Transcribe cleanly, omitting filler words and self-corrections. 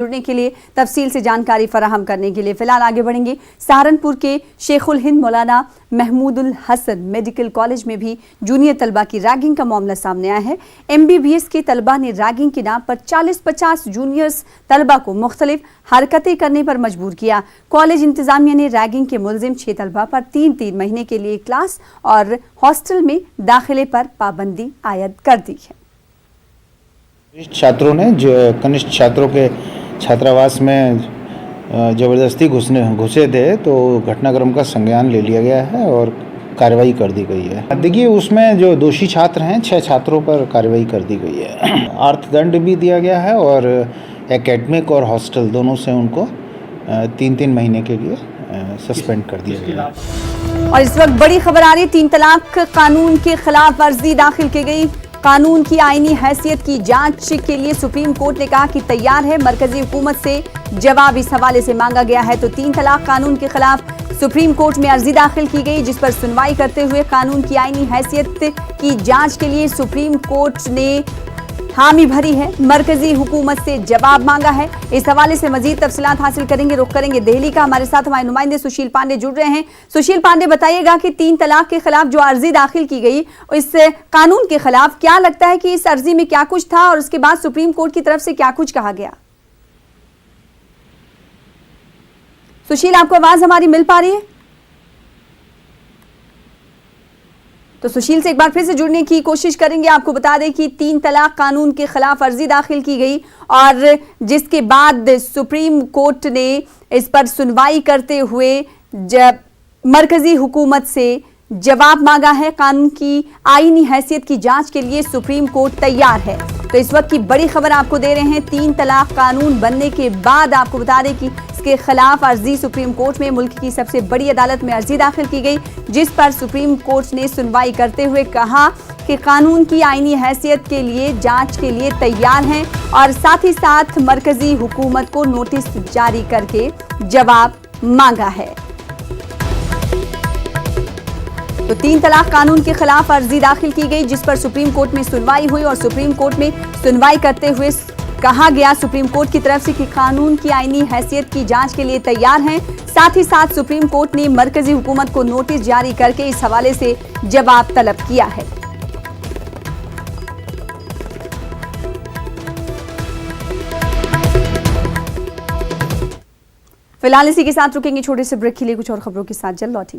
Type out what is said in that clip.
जुड़ने के लिए तफसील से जानकारी फराहम करने के लिए फिलहाल आगे बढ़ेंगे। सहारनपुर के शेखुल हिंद मौलाना महमूदुल हसन मेडिकल कॉलेज में भी जूनियर तलबा की रैगिंग का मामला सामने आया है। MBBS के तलबा ने रैगिंग के नाम पर 40-50 जूनियर्स तलबा को मुख्तलिफ हरकतें करने पर मजबूर किया। कॉलेज इंतजामिया ने रैगिंग के मुलजिम 6 तलबा पर 3-3 महीने के लिए क्लास और हॉस्टल में दाखिले पर पाबंदी आयद कर दी है। छात्रों ने जो कनिष्ठ छात्रों के छात्रावास में ज़बरदस्ती घुसे थे, तो घटनाक्रम का संज्ञान ले लिया गया है और कार्रवाई कर दी गई है। देखिए, उसमें जो दोषी छात्र हैं 6 छात्रों पर कार्रवाई कर दी गई है। अर्थदंड भी दिया गया है और एकेडमिक और हॉस्टल दोनों से उनको 3-3 महीने के लिए सस्पेंड कर दिया गया है। और इस वक्त बड़ी खबर आ रही है, 3 तलाक कानून के खिलाफ अर्जी दाखिल की गई। कानून की आईनी हैसियत की जांच के लिए सुप्रीम कोर्ट ने कहा कि तैयार है। मरकजी हुकूमत से जवाब इस हवाले से मांगा गया है। तो 3 तलाक कानून के खिलाफ सुप्रीम कोर्ट में अर्जी दाखिल की गई, जिस पर सुनवाई करते हुए कानून की आईनी हैसियत की जांच के लिए सुप्रीम कोर्ट ने हामी भरी है। मरकजी हुकूमत से जवाब मांगा है। इस हवाले से मजीद तफसीलात हासिल करेंगे। रुख करेंगे दिल्ली का। हमारे साथ हमारे नुमाइंदे सुशील पांडे जुड़ रहे हैं। सुशील पांडे, बताइएगा कि 3 तलाक के खिलाफ जो अर्जी दाखिल की गई, इस कानून के खिलाफ क्या लगता है कि इस अर्जी में क्या कुछ था और उसके बाद सुप्रीम कोर्ट की तरफ से क्या कुछ कहा गया? सुशील, आपको आवाज हमारी मिल पा रही है? तो सुशील से एक बार फिर से जुड़ने की कोशिश करेंगे। आपको बता दें कि 3 तलाक कानून के खिलाफ अर्जी दाखिल की गई और जिसके बाद सुप्रीम कोर्ट ने इस पर सुनवाई करते हुए मरकजी हुकूमत से जवाब मांगा है। कानून की आईनी हैसियत की जांच के लिए सुप्रीम कोर्ट तैयार है। तो इस वक्त की बड़ी खबर आपको दे रहे हैं। 3 तलाक कानून बनने के बाद आपको बता दें कि इसके खिलाफ अर्जी सुप्रीम कोर्ट में, मुल्क की सबसे बड़ी अदालत में अर्जी दाखिल की गई, जिस पर सुप्रीम कोर्ट ने सुनवाई करते हुए कहा कि कानून की आईनी हैसियत के लिए जांच के लिए तैयार हैं और साथ ही साथ मरकजी हुकूमत को नोटिस जारी करके जवाब मांगा है। तो 3 तलाक कानून के खिलाफ अर्जी दाखिल की गई, जिस पर सुप्रीम कोर्ट में सुनवाई हुई और सुप्रीम कोर्ट में सुनवाई करते हुए कहा गया सुप्रीम कोर्ट की तरफ से कि कानून की आईनी हैसियत की जांच के लिए तैयार हैं। साथ ही साथ सुप्रीम कोर्ट ने मरकजी हुकूमत को नोटिस जारी करके इस हवाले से जवाब तलब किया है। फिलहाल इसी के साथ रुकेंगे छोटे से ब्रेक के लिए। कुछ और खबरों के साथ जल्द लौटेंगे।